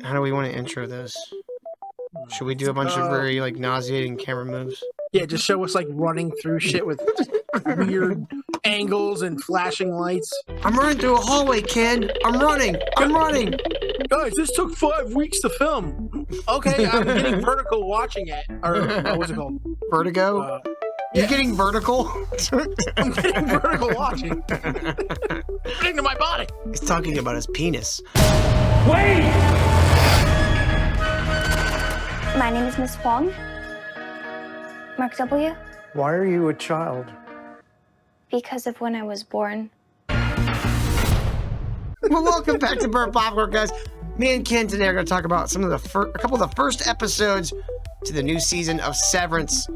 How do we want to intro this? Should we do a bunch of very like nauseating camera moves? Yeah, just show us like running through shit with weird angles and flashing lights. I'm running through a hallway, Ken. I'm running. Guys, this took 5 weeks to film. Okay, I'm getting vertical watching it. Or what's it called? Vertigo? You're getting vertical? I'm getting vertical watching. Getting to my body. He's talking about his penis. Wait! My name is Miss Huang. Mark W. Why are you a child? Because of when I was born. Well, welcome back to Burnt Popcorn, guys. Me and Ken today are going to talk about some of the a couple of the first episodes to the new season of Severance.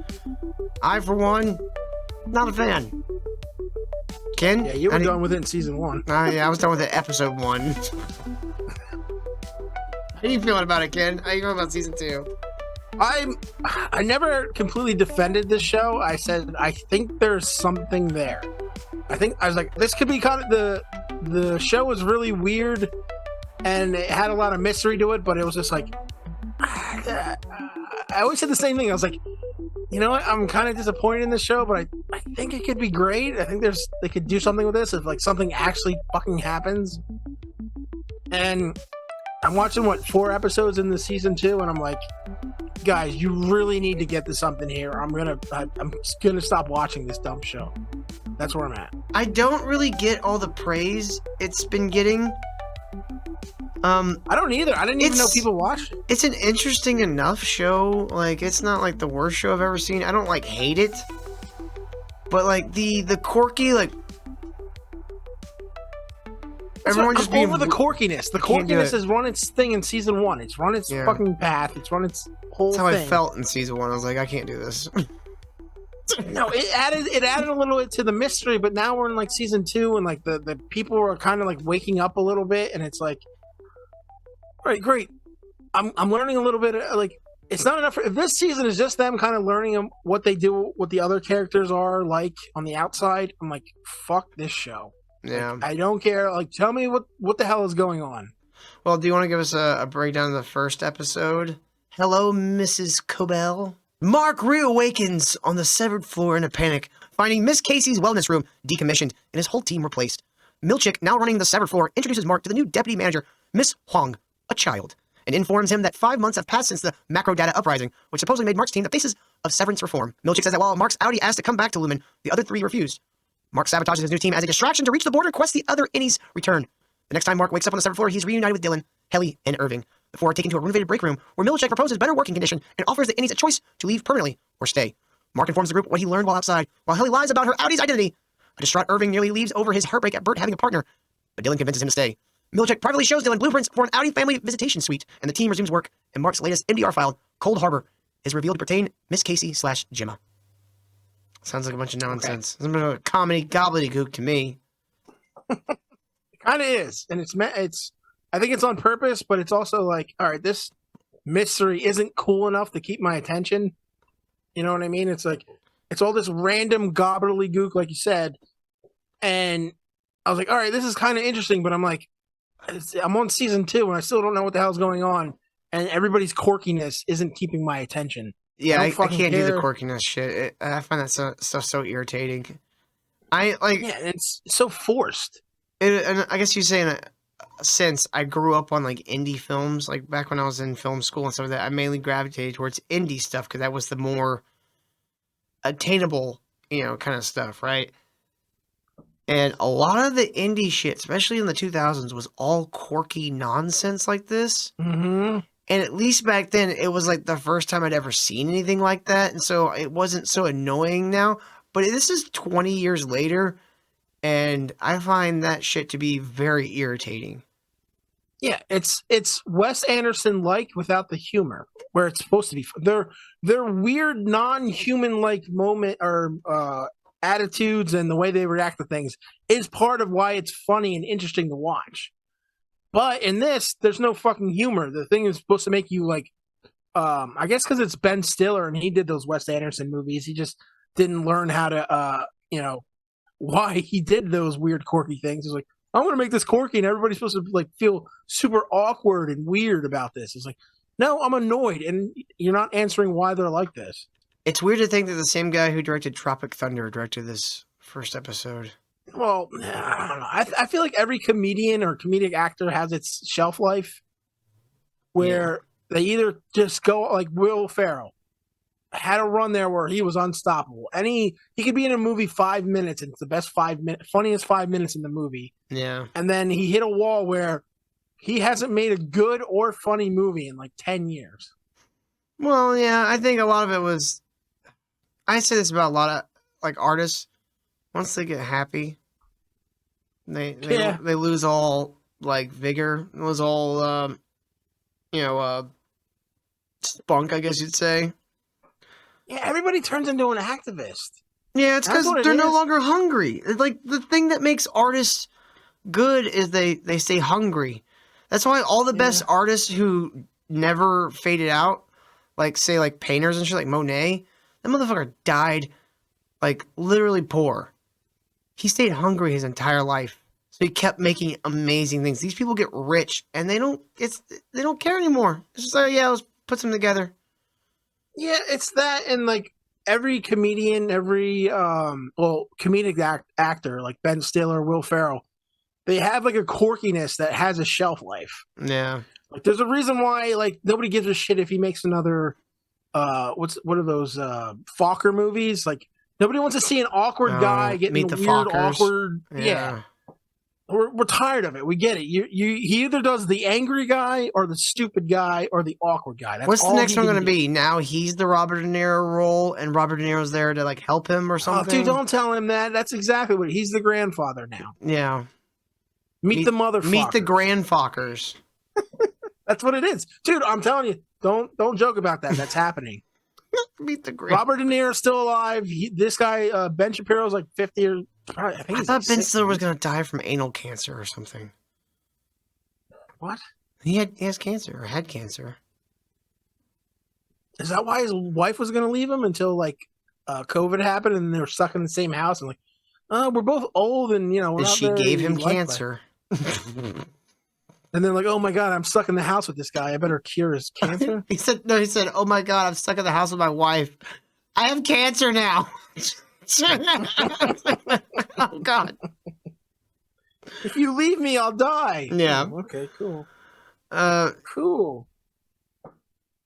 I, for one, not a fan. Ken? Yeah, you were done with it in season 1. Yeah, I was done with it episode 1. How you feeling about it, Ken? How you feeling about season 2? I never completely defended this show. I said I think there's something there. I was like, this could be kind of the show was really weird and it had a lot of mystery to it, but it was just like I always said the same thing. I was like, you know what? I'm kind of disappointed in the show, but I think it could be great. I think they could do something with this if like something actually fucking happens. And I'm watching 4 episodes in the season 2, and I'm like, guys, you really need to get to something here. I'm gonna stop watching this dumb show. That's where I'm at. I don't really get all the praise it's been getting. I don't either. I didn't even know people watched it. It's an interesting enough show. Like, it's not like the worst show I've ever seen. I don't like hate it, but like the quirky, like everyone just being over the quirkiness. The quirkiness has run its thing in season 1. It's run its fucking path. It's run its whole thing. That's how I felt in season 1. I was like, I can't do this. No, it added a little bit to the mystery, but now we're in like season 2, and like the people are kind of like waking up a little bit, and it's like, all right, great. I'm learning a little bit. Like, it's not enough. If this season is just them kind of learning what they do, what the other characters are like on the outside, I'm like, fuck this show. Yeah, like, I don't care. Like, tell me what the hell is going on. Well, do you want to give us a breakdown of the first episode? Hello, Mrs. Cobell. Mark reawakens on the severed floor in a panic, finding Miss Casey's wellness room decommissioned and his whole team replaced. Milchick, now running the severed floor, introduces Mark to the new deputy manager, Miss Huang, a child, and informs him that 5 months have passed since the macro data uprising, which supposedly made Mark's team the faces of Severance reform. Milchick says that while Mark's Audi asked to come back to Lumen, the other 3 refused. Mark sabotages his new team as a distraction to reach the border and quest the other innies' return. The next time Mark wakes up on the severed floor, he's reunited with Dylan, Helly, and Irving. The 4 are taken to a renovated break room where Milchick proposes better working condition and offers the innies a choice to leave permanently or stay. Mark informs the group what he learned while outside, while Helly lies about her Audi's identity. A distraught Irving nearly leaves over his heartbreak at Bert having a partner, but Dylan convinces him to stay. Milchick privately shows Dylan blueprints for an Audi family visitation suite, and the team resumes work, and Mark's latest MDR file, Cold Harbor, is revealed to pertain Miss Casey/Gemma. Sounds like a bunch of nonsense. Some of a comedy gobbledygook to me. It kind of is, and I think it's on purpose, but it's also like, all right, this mystery isn't cool enough to keep my attention. You know what I mean? It's like, it's all this random gobbledygook, like you said, and I was like, all right, this is kind of interesting, but I'm like, I'm on season 2, and I still don't know what the hell's going on, and everybody's quirkiness isn't keeping my attention. Yeah, I can't do the quirkiness shit. I find that stuff so irritating. Yeah, it's so forced. And I guess you're saying since I grew up on like indie films, like back when I was in film school and stuff like that, I mainly gravitated towards indie stuff because that was the more attainable, kind of stuff, right? And a lot of the indie shit, especially in the 2000s, was all quirky nonsense like this. Mm-hmm. And at least back then, it was like the first time I'd ever seen anything like that. And so it wasn't so annoying now. But this is 20 years later, and I find that shit to be very irritating. Yeah, it's Wes Anderson-like without the humor, where it's supposed to be. Their weird, non-human-like moment or attitudes and the way they react to things is part of why it's funny and interesting to watch. But in this, there's no fucking humor. The thing is supposed to make you like, I guess because it's Ben Stiller and he did those Wes Anderson movies. He just didn't learn how to, why he did those weird, quirky things. He's like, I'm going to make this quirky, and everybody's supposed to like feel super awkward and weird about this. It's like, no, I'm annoyed, and you're not answering why they're like this. It's weird to think that the same guy who directed Tropic Thunder directed this first episode. Well, I don't know. I feel like every comedian or comedic actor has its shelf life where they either just go like Will Ferrell had a run there where he was unstoppable. And he could be in a movie 5 minutes and it's the best funniest 5 minutes in the movie. Yeah. And then he hit a wall where he hasn't made a good or funny movie in like 10 years. Well, yeah, I think a lot of it was. I say this about a lot of like artists. Once they get happy, they lose all like vigor, lose all spunk, I guess you'd say. Yeah, everybody turns into an activist. Yeah, it's because they're no longer hungry. It's like the thing that makes artists good is they stay hungry. That's why all the best artists who never faded out, like say like painters and shit, like Monet, that motherfucker died like literally poor. He stayed hungry his entire life, so he kept making amazing things. These people get rich and they don't care anymore. It's just like, yeah, let's put them together. Yeah, it's that, and like every comedian, every comedic actor like Ben Stiller, Will Ferrell, they have like a quirkiness that has a shelf life. Yeah, like there's a reason why like nobody gives a shit if he makes another what are those Fokker movies? Like nobody wants to see an awkward guy getting Meet the weird, Fockers. awkward. Yeah. We're tired of it. We get it. He either does the angry guy or the stupid guy or the awkward guy. That's what's the all next he one can going to do. be? Now he's the Robert De Niro role, and Robert De Niro's there to like help him or something. Oh, dude, don't tell him that. That's exactly what he's the grandfather now. Yeah. Meet the motherfucker. Meet the grandfockers. That's what it is, dude. I'm telling you, don't joke about that. That's happening. Meet the Robert De Niro's still alive. This guy, Ben Shapiro's like 50 or I think I he's thought like Ben 60. Stiller was going to die from anal cancer or something. What? He has cancer or had cancer. Is that why his wife was going to leave him until like COVID happened and they were stuck in the same house and like, we're both old and we're not She very gave him likely. cancer. And then like, oh my god, I'm stuck in the house with this guy. I better cure his cancer. He said, oh my God, I'm stuck in the house with my wife. I have cancer now. Oh God. If you leave me, I'll die. Yeah. Oh, okay, cool. Cool.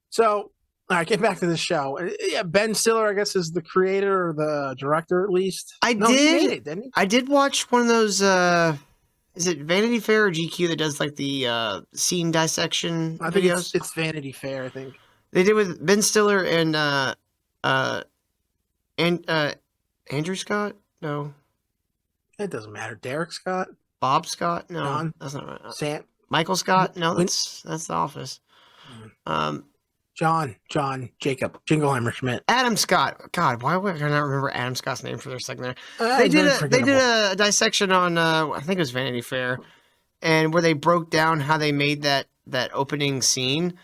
So, all right, get back to the show. Yeah, Ben Stiller, I guess, is the creator or the director, at least. He made it, didn't he? I did watch one of those. Is it Vanity Fair or GQ that does like the scene dissection I think videos? it's Vanity Fair. I think They did with Ben Stiller and Andrew Scott. No, it doesn't matter. Derek Scott, Bob Scott. No, John. that's not right. Sam, Michael Scott. No, that's The Office. John, Jacob, Jingleheimer Schmidt. Adam Scott. God, why would I not remember Adam Scott's name for their second there? They They did a dissection on I think it was Vanity Fair, and where they broke down how they made that opening scene.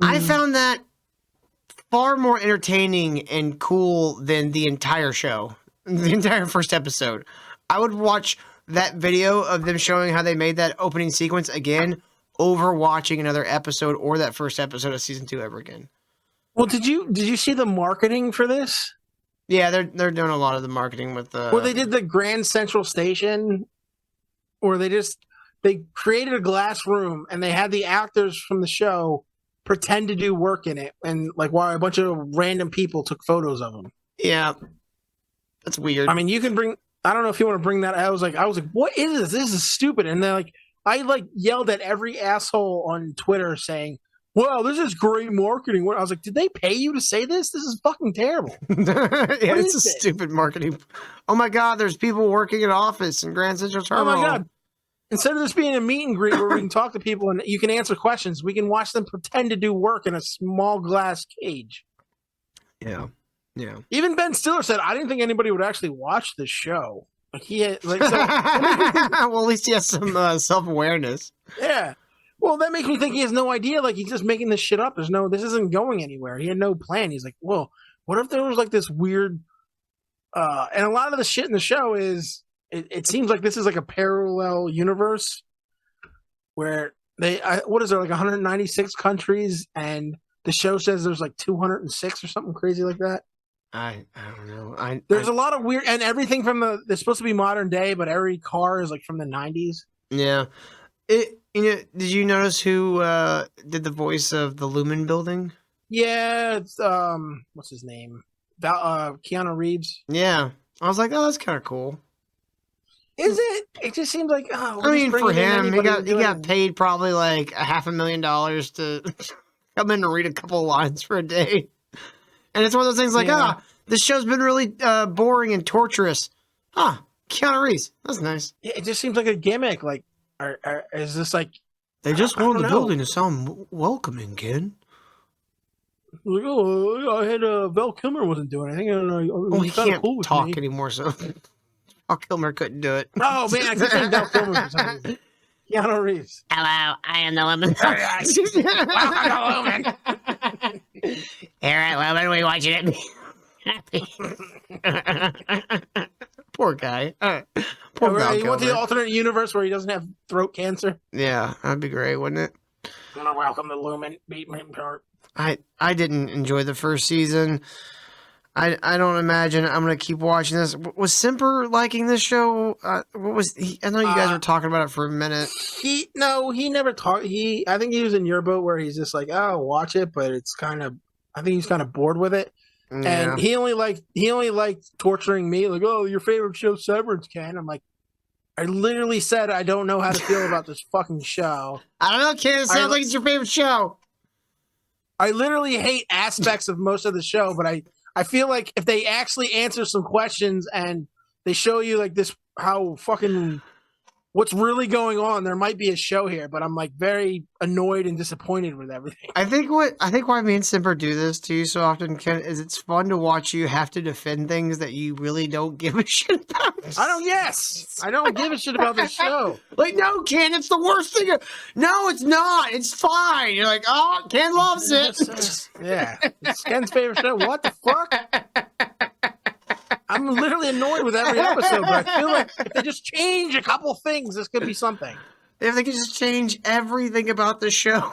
I found that far more entertaining and cool than the entire show, the entire first episode. I would watch that video of them showing how they made that opening sequence again over watching another episode or that first episode of season 2 ever again. Well, did you see the marketing for this? Yeah, they're doing a lot of the marketing with the. Well, they did the Grand Central Station, or they created a glass room and they had the actors from the show pretend to do work in it, and like while a bunch of random people took photos of them. Yeah, that's weird. I mean, you can bring. I don't know if you want to bring that. I was like, what is this? This is stupid. And they're like, I like yelled at every asshole on Twitter saying, "Wow, this is great marketing." I was like, did they pay you to say this? This is fucking terrible. Yeah, it's a stupid marketing. Oh my God, there's people working in office in Grand Central Terminal. Oh my God. Instead of this being a meet and greet where we can talk to people and you can answer questions, we can watch them pretend to do work in a small glass cage. Yeah. Yeah. Even Ben Stiller said, I didn't think anybody would actually watch this show. Like he had, like, so, well, at least he has some self-awareness. yeah. Well, that makes me think he has no idea. Like he's just making this shit up. This isn't going anywhere. He had no plan. He's like, well, what if there was like this weird, and a lot of the shit in the show is it seems like this is like a parallel universe where what is there, like 196 countries, and the show says there's like 206 or something crazy like that. I don't know. There's a lot of weird, and everything from they're supposed to be modern day, but every car is like from the 90s. Yeah. Did you notice who did the voice of the Lumen building? Yeah, it's what's his name? Keanu Reeves. Yeah. I was like, oh, that's kind of cool. Is it? It just seems like, I mean, for him, he got paid probably like $500,000 to come in and read a couple of lines for a day. And it's one of those things like, this show's been really boring and torturous. Keanu Reeves. That's nice. It just seems like a gimmick. Like, is this like... They just wanted the building to sound welcoming, Ken. Like, I had Val Kilmer wasn't doing anything. Well, he can't talk anymore, so Val Kilmer couldn't do it. Oh, man, I keep saying Val Kilmer for some reason. Keanu Reeves. Hello, I am the Lumen. All right, Lumen, we want you to be happy. Poor guy. Poor Val Kilmer. You want the alternate universe where he doesn't have throat cancer? Yeah, that'd be great, wouldn't it? Welcome to Lumen. Beat me apart. I didn't enjoy the first season. I don't imagine I'm gonna keep watching this. Was Simper liking this show? What was he? I know you guys were talking about it for a minute. He never talked. I think he was in your boat where he's just like, oh, watch it, but it's kind of. I think he's kind of bored with it, and he only liked torturing me. Like, oh, your favorite show, Severance, Ken. I'm like, I literally said I don't know how to feel about this fucking show. I don't know, Ken. It sounds like it's your favorite show. I literally hate aspects of most of the show, but I feel like if they actually answer some questions and they show you like this, how fucking what's really going on, there might be a show here, but I'm like very annoyed and disappointed with everything. I think why me and Simper do this to you so often, Ken, is it's fun to watch you have to defend things that you really don't give a shit about. I don't give a shit about this show. Like, no, Ken, it's the worst thing. No, it's not. It's fine. You're like, oh, Ken loves it. Yeah, it's Ken's favorite show. What the fuck? I'm literally annoyed with every episode, but I feel like if they just change a couple things, this could be something. If they could just change everything about the show,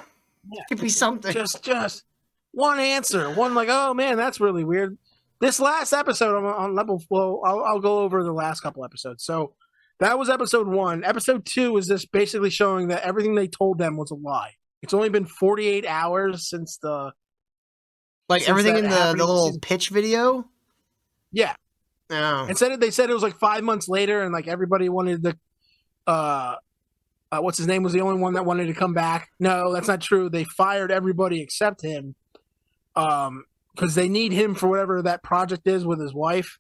it could be something. Just one answer. One like, oh man, that's really weird. This last episode on level, well, I'll go over the last couple episodes. So that was episode 1. Episode 2 is just basically showing that everything they told them was a lie. It's only been 48 hours since the... Like everything in the little pitch video? Yeah. Oh. They said it was like 5 months later, and like everybody wanted the what's his name was the only one that wanted to come back. No, that's not true. They fired everybody except him, because they need him for whatever that project is with his wife,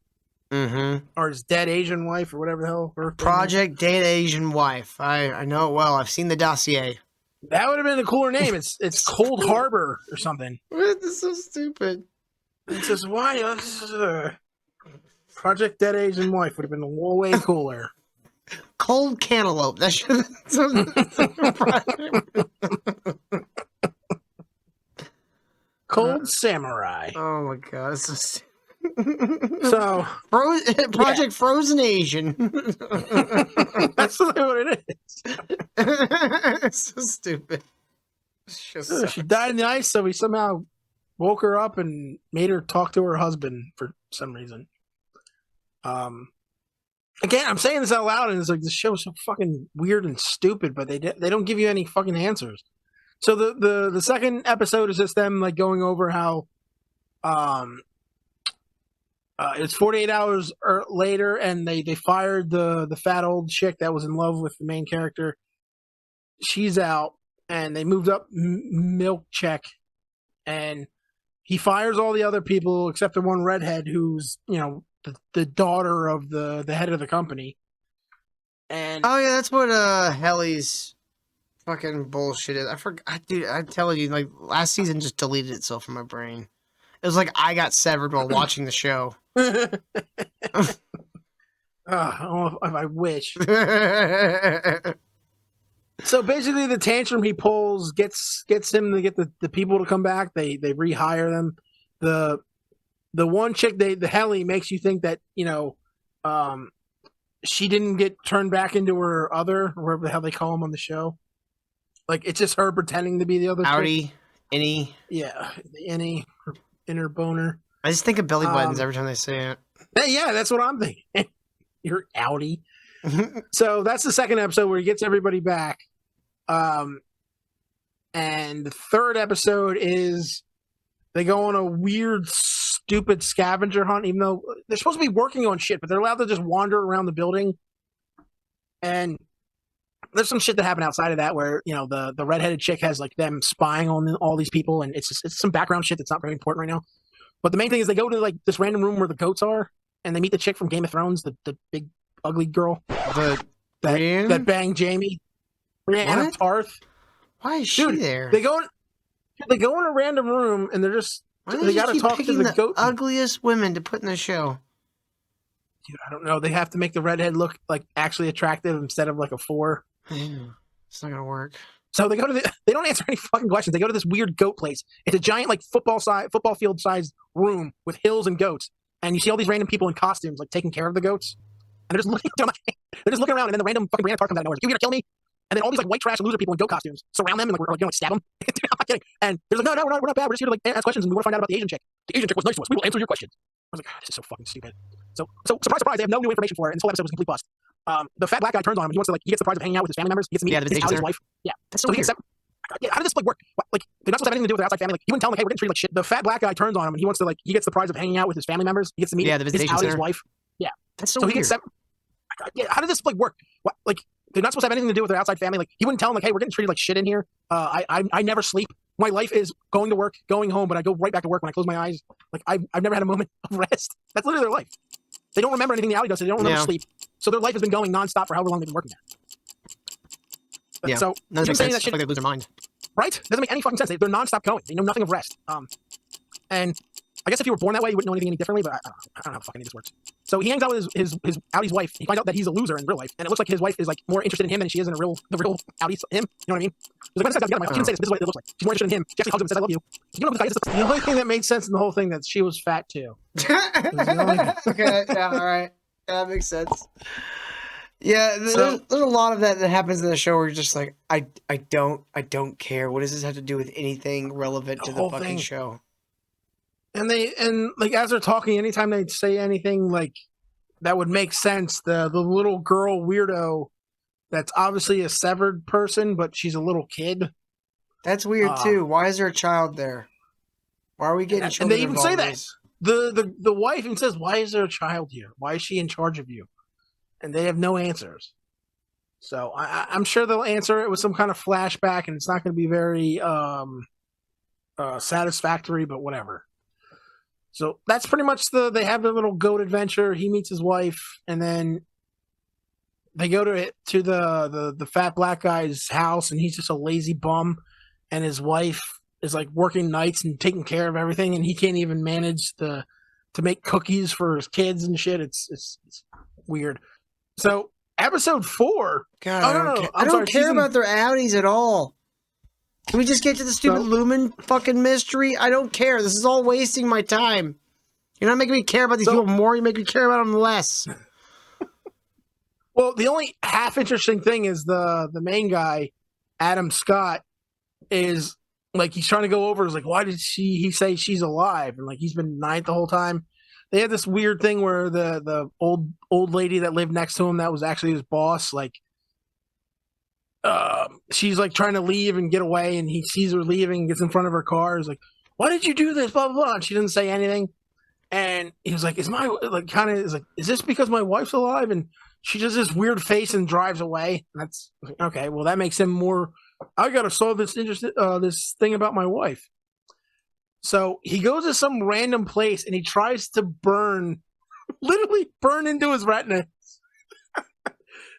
or his dead Asian wife, or whatever the hell. Project Dead Asian Wife. I know it well. I've seen the dossier. That would have been a cooler name. It's Cold Harbor or something. This is so stupid. It says why? Project Dead Asian Wife would have been way cooler. Cold Cantaloupe. That should Cold Samurai. Oh my god, it's so stupid. So Project Frozen Asian. That's what it is. It's so stupid. She died in the ice, so we somehow woke her up and made her talk to her husband for some reason. Again, I'm saying this out loud, and it's like this show is so fucking weird and stupid, but they don't give you any fucking answers. So the second episode is just them like going over how it's 48 hours later, and they fired the fat old chick that was in love with the main character. She's out, and they moved up Milkcheck, and he fires all the other people except the one redhead who's the daughter of the head of the company. And oh yeah, that's what Helly's fucking bullshit is. I forgot, dude. I'm telling you, like last season just deleted itself from my brain. It was like I got severed while watching the show. I wish. So basically, the tantrum he pulls gets him to get the people to come back. They rehire them. The one chick, the Helly, makes you think that she didn't get turned back into her other, or whatever the hell they call him on the show. Like, it's just her pretending to be the other chick. Outie, innie. Yeah, the innie, her inner boner. I just think of belly buttons every time they say it. Yeah, that's what I'm thinking. You're outie. So that's the second episode where he gets everybody back. And the third episode is they go on a weird, stupid scavenger hunt, even though they're supposed to be working on shit, but they're allowed to just wander around the building. And there's some shit that happened outside of that where, you know, the redheaded chick has like them spying on all these people, and it's some background shit that's not very important right now. But the main thing is they go to like this random room where the goats are, and they meet the chick from Game of Thrones, the big ugly girl that banged Jamie. Brianna Tarth. Why is she there? They go in a random room, and they're just they got to talk to the goat. Ugliest women to put in the show. Dude, I don't know. They have to make the redhead look like actually attractive instead of like a 4. It's not gonna work. So they go to they don't answer any fucking questions. They go to this weird goat place. It's a giant like football field sized room with hills and goats, and you see all these random people in costumes like taking care of the goats, and they're just looking around, and then the random fucking Brianna Tarth comes out of nowhere. Like, you gonna kill me? And then all these like white trash loser people in goat costumes surround them and like stab them. I'm not kidding. And they're like, no, we're not bad. We're just here to like ask questions, and we want to find out about the Asian chick. The Asian chick was nice to us. We will answer your questions. I was like, this is so fucking stupid. So surprise, they have no new information for it, and this whole episode was a complete bust. The fat black guy turns on him. He gets the prize of hanging out with his family members. He gets to meet his wife. Yeah, that's so weird. How did this like work? Like, they're not supposed to have anything to do with their outside family. Like, you wouldn't tell them, like, hey, we're getting treated like shit. The fat black guy turns on him, and he gets the prize of hanging out with his family members. He gets to meet his wife. Yeah, that's so weird. He gets how did this like work? What, like, they're not supposed to have anything to do with their outside family. Like, he wouldn't tell them, like, hey, we're getting treated like shit in here. I never sleep. My life is going to work, going home, but I go right back to work when I close my eyes. Like, I've never had a moment of rest. That's literally their life. They don't remember anything the alley does, so they don't remember sleep. So their life has been going nonstop for however long they've been working there. Yeah. So no, that saying that shit, like they lose their mind. Right? Doesn't make any fucking sense. They're nonstop going. They know nothing of rest. And I guess if you were born that way, you wouldn't know anything any differently, but I don't know how fucking this works. So he hangs out with his Audie's wife. He finds out that he's a loser in real life, and it looks like his wife is like more interested in him than she is in the real Audie, him. You know what I mean? He's like, when I said that, she didn't say this. This is what it looks like. She's more interested in him. She actually hugs him and says, "I love you." You know, the only thing that made sense in the whole thing that she was fat too. Okay, yeah, all right, that makes sense. Yeah, there's a lot of that happens in the show where you're just like, I don't care. What does this have to do with anything relevant to the fucking show? And like as they're talking, anytime they say anything like that would make sense, the little girl weirdo that's obviously a severed person, but she's a little kid. That's weird too. Why is there a child there? Why are we getting children? And they even say that. The wife even says, "Why is there a child here? Why is she in charge of you?" And they have no answers. So I'm sure they'll answer it with some kind of flashback, and it's not going to be very satisfactory, but whatever. So that's pretty much they have their little goat adventure. He meets his wife, and then they go to the fat black guy's house, and he's just a lazy bum, and his wife is like working nights and taking care of everything, and he can't even manage to make cookies for his kids and shit. It's weird. So episode 4. God, I don't care about their Audis at all. Can we just get to the stupid Lumen fucking mystery? I don't care. This is all wasting my time. You're not making me care about these people more. You make me care about them less. Well, the only half interesting thing is the main guy, Adam Scott, is like he's trying to go over. Is like, why did he say she's alive? And like he's been denied the whole time. They had this weird thing where the old lady that lived next to him that was actually his boss, like. She's like trying to leave and get away, and he sees her leaving, gets in front of her car, is like, "Why did you do this?" Blah blah blah. And she didn't say anything, and he was like, "Is this because my wife's alive?" And she does this weird face and drives away. And that's okay. Well, that makes him more. I got to solve this this thing about my wife. So he goes to some random place and he tries to literally burn into his retina.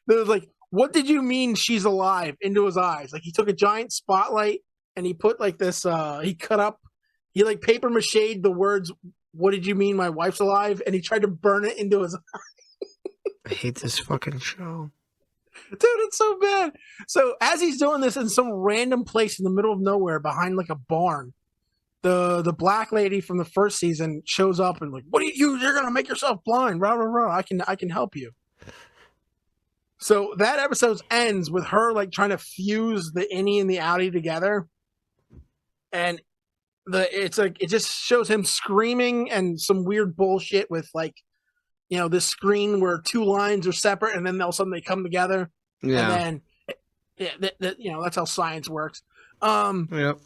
There's like. What did you mean she's alive? Into his eyes. Like he took a giant spotlight and he put like this, he like paper mache'd the words, "What did you mean my wife's alive?" And he tried to burn it into his eye. I hate this fucking show. Dude, it's so bad. So as he's doing this in some random place in the middle of nowhere behind like a barn, the black lady from the first season shows up and like, "What are you're going to make yourself blind, rah, rah, rah. I can help you." So that episode ends with her like trying to fuse the innie and the outie together, and it's like it just shows him screaming and some weird bullshit with like, you know, this screen where two lines are separate and then all of a sudden they come together, Yeah. and then you know, that's how science works. Yep.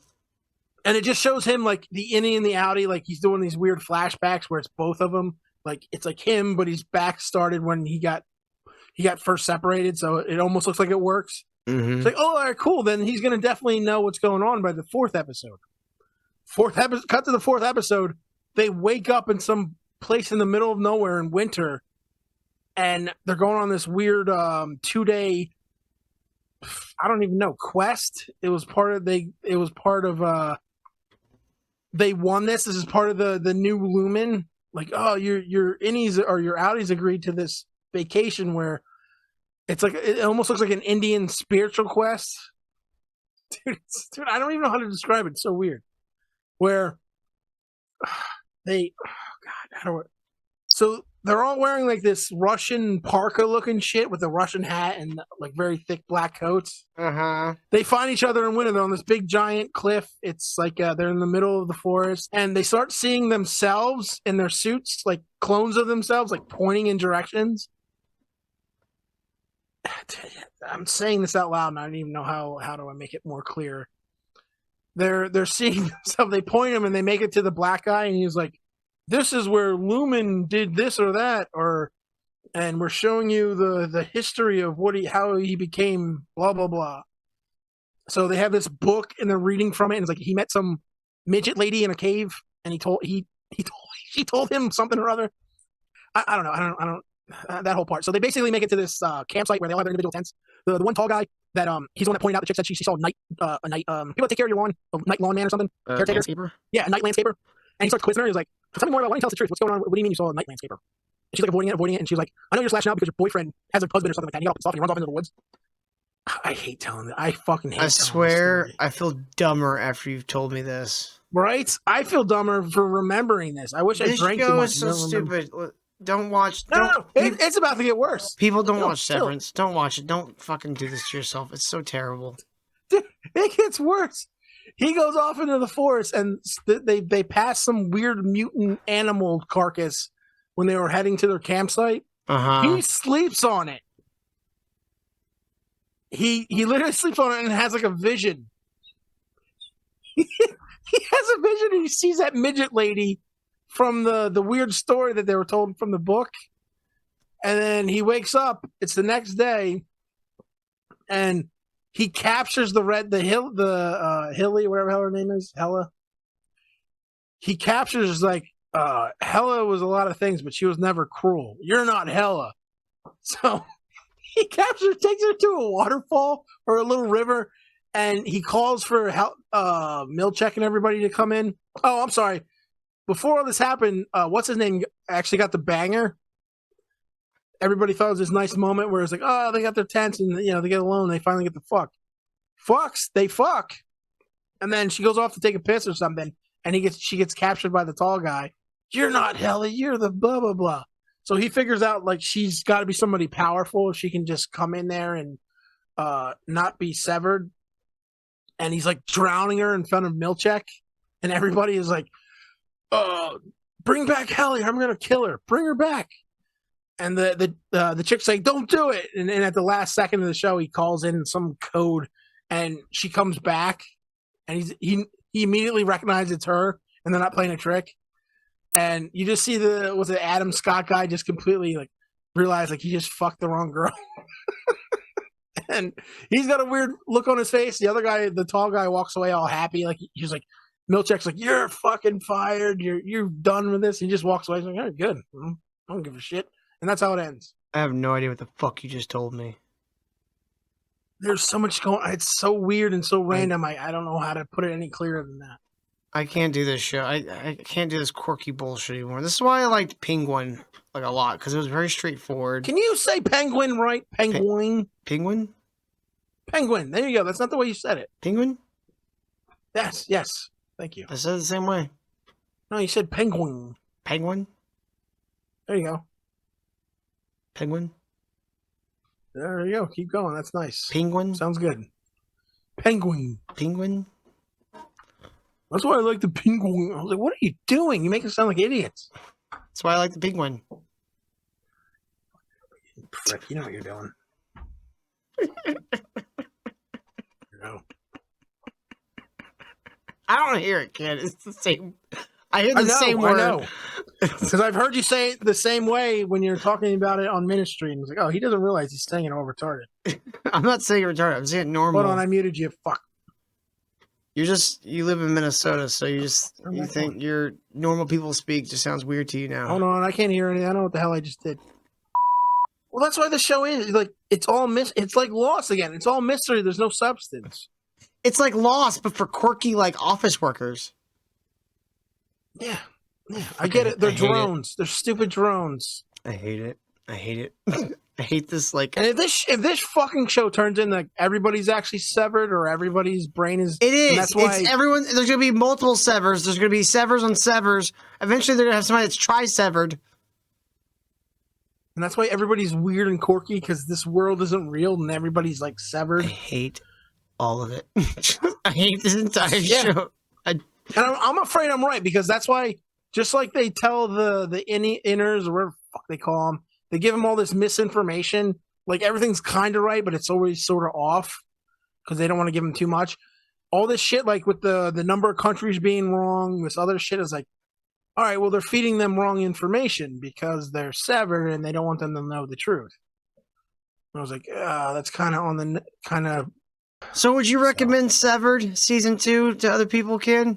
And it just shows him like the innie and the outie, like he's doing these weird flashbacks where it's both of them, like it's like him, but he's back started when he got first separated, so it almost looks like it works. Mm-hmm. It's like, oh, all right, cool. Then he's gonna definitely know what's going on by the fourth episode. Cut to the fourth episode. They wake up in some place in the middle of nowhere in winter, and they're going on this weird 2-day, I don't even know, quest. It was part of they won this. This is part of the new Lumen. Like, oh, your innies or your outies agreed to this vacation where it's like it almost looks like an Indian spiritual quest. Dude, I don't even know how to describe it. It's so weird. Where so they're all wearing like this Russian parka looking shit with a Russian hat and like very thick black coats. They find each other in winter. They're on this big giant cliff. It's like they're in the middle of the forest, and they start seeing themselves in their suits, like clones of themselves, like pointing in directions. I'm saying this out loud, and I don't even know how do I make it more clear. They're seeing themselves. They point him, and they make it to the black guy, and he's like, "This is where Lumen did this or that," and we're showing you the history of how he became blah blah blah. So they have this book, and they're reading from it, and it's like he met some midget lady in a cave, and she told him something or other. I don't know. That whole part. So they basically make it to this campsite where they all have their individual tents. The one tall guy that he's the one that pointed out, the chick said she saw a night people that take care of your lawn, a night lawn man or something. Caretaker. Landscaper? Yeah, a night landscaper. And he starts quizzing her. He's like, tell me more about, why don't you tell us the truth? What's going on? What do you mean you saw a night landscaper? And she's like avoiding it, and she's like, I know you're slashing out because your boyfriend has a husband or something like that. And he got up and stuff and he runs off into the woods. I hate telling it. I fucking hate. I swear, I feel dumber after you've told me this. Right? I feel dumber for remembering this. I wish I drank too much. This show is so stupid. Don't watch. No. It's about to get worse. People don't watch Severance. Don't watch it. Don't fucking do this to yourself. It's so terrible. Dude, it gets worse. He goes off into the forest, and they pass some weird mutant animal carcass when they were heading to their campsite. He sleeps on it. He literally sleeps on it and has like a vision. He has a vision, and he sees that midget lady from the weird story that they were told from the book. And then he wakes up. It's the next day, and he captures Hilly, whatever the hell her name is, Hella. He captures like Hella was a lot of things, but she was never cruel. You're not Hella. So he takes her to a waterfall or a little river, and he calls for Milchek and everybody to come in. Oh, I'm sorry. Before all this happened, what's his name actually got the banger. Everybody thought it was this nice moment where it's like, oh, they got their tents and they get alone. They finally get the fuck. They fuck. And then she goes off to take a piss or something, and she gets captured by the tall guy. You're not Helly, you're the blah blah blah. So he figures out like she's got to be somebody powerful if she can just come in there and not be severed. And he's like drowning her in front of Milchek, and everybody is like, bring back Helly, I'm gonna kill her. Bring her back. And the chick's like, don't do it. And at the last second of the show, he calls in some code, and she comes back, and he immediately recognizes it's her, and they're not playing a trick. And you just see the Adam Scott guy just completely like realize like he just fucked the wrong girl. And he's got a weird look on his face. The other guy, the tall guy, walks away all happy. Like he's like, Milchek's like, you're fucking fired. You're done with this. He just walks away. He's like, all right, good. I don't give a shit. And that's how it ends. I have no idea what the fuck you just told me. There's so much going on. It's so weird and so random. I don't know how to put it any clearer than that. I can't do this show. I can't do this quirky bullshit anymore. This is why I liked Penguin like a lot, because it was very straightforward. Can you say penguin right? Penguin? Penguin? Penguin. There you go. That's not the way you said it. Penguin? Yes. Thank you. I said it the same way. No, you said penguin. Penguin? There you go. Penguin? There you go. Keep going. That's nice. Penguin? Sounds good. Penguin. Penguin? That's why I like the penguin. I was like, what are you doing? You make us sound like idiots. That's why I like the penguin. Frick, you know what you're doing. No. I don't hear it, kid. It's the same. I hear the I know, same word. I know. Because I've heard you say it the same way when you're talking about it on ministry. And it's like, oh, he doesn't realize he's saying it all retarded. I'm not saying retarded. I'm saying normal. Hold on, I muted you. Fuck. You live in Minnesota, so you think your normal people speak just sounds weird to you now. Hold on, I can't hear anything. I don't know what the hell I just did. Well, that's why the show is like it's all it's like Lost again. It's all mystery. There's no substance. It's like Lost, but for quirky like office workers. Yeah, I get it. They're I hate drones. They're stupid drones. I hate it. I hate it. I hate this. Like, And if this fucking show turns in like everybody's actually severed or everybody's brain is, it is. and that's why It's everyone. There's gonna be multiple severs. There's gonna be severs on severs. Eventually, they're gonna have somebody that's tri-severed. and that's why everybody's weird and quirky because this world isn't real and everybody's like I severed. hate all of it. I hate this entire Yeah. show. And I'm afraid I'm right because that's why, just like they tell the inners or whatever the fuck they call them, they give them all this misinformation. Like everything's kind of right, but it's always sort of off because they don't want to give them too much. All this shit, like with the number of countries being wrong, this other shit is like, all right, well, they're feeding them wrong information because they're severed and they don't want them to know the truth. And I was like, that's kind of on the kind of. So, would you recommend Severed season 2 to other people, kid?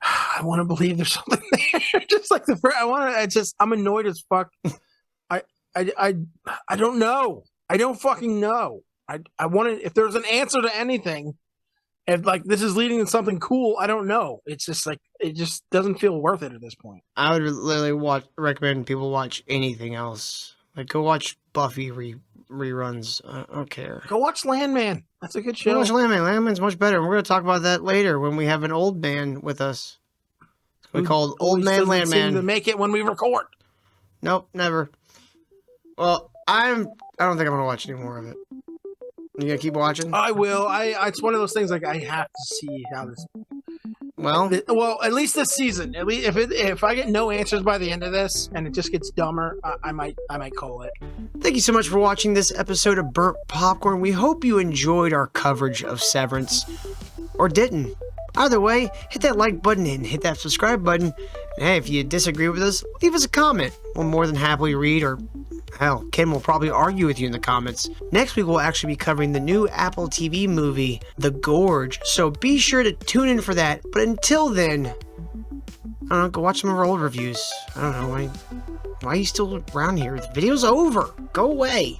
I want to believe there's something there. Just like the first, I'm annoyed as fuck. I don't know. I don't fucking know. I want to, if there's an answer to anything, if like this is leading to something cool, I don't know. It's just like, it just doesn't feel worth it at this point. I would literally recommend people watch anything else. Like, go watch Buffy reruns. I don't care. Go watch Landman. That's a good show. Go watch Landman. Landman's much better. We're going to talk about that later when we have an old man with us. We called Old Man Doesn't seem to Landman. make it when we record. Nope, never. Well, I don't think I'm going to watch any more of it. You going to keep watching? I will. It's one of those things like I have to see how this. Well, Well, at least this season. At least if I get no answers by the end of this and it just gets dumber, I might call it. thank you so much for watching this episode of Burnt Popcorn. We hope you enjoyed our coverage of Severance, or didn't. Either way, hit that like button and hit that subscribe button. And hey, if you disagree with us, leave us a comment. We'll more than happily read, or hell, Ken will probably argue with you in the comments. Next week, we'll actually be covering the new Apple TV movie, The Gorge. So be sure to tune in for that. But until then, I don't know, go watch some of our old reviews. I don't know, why are you still around here? The video's over. Go away.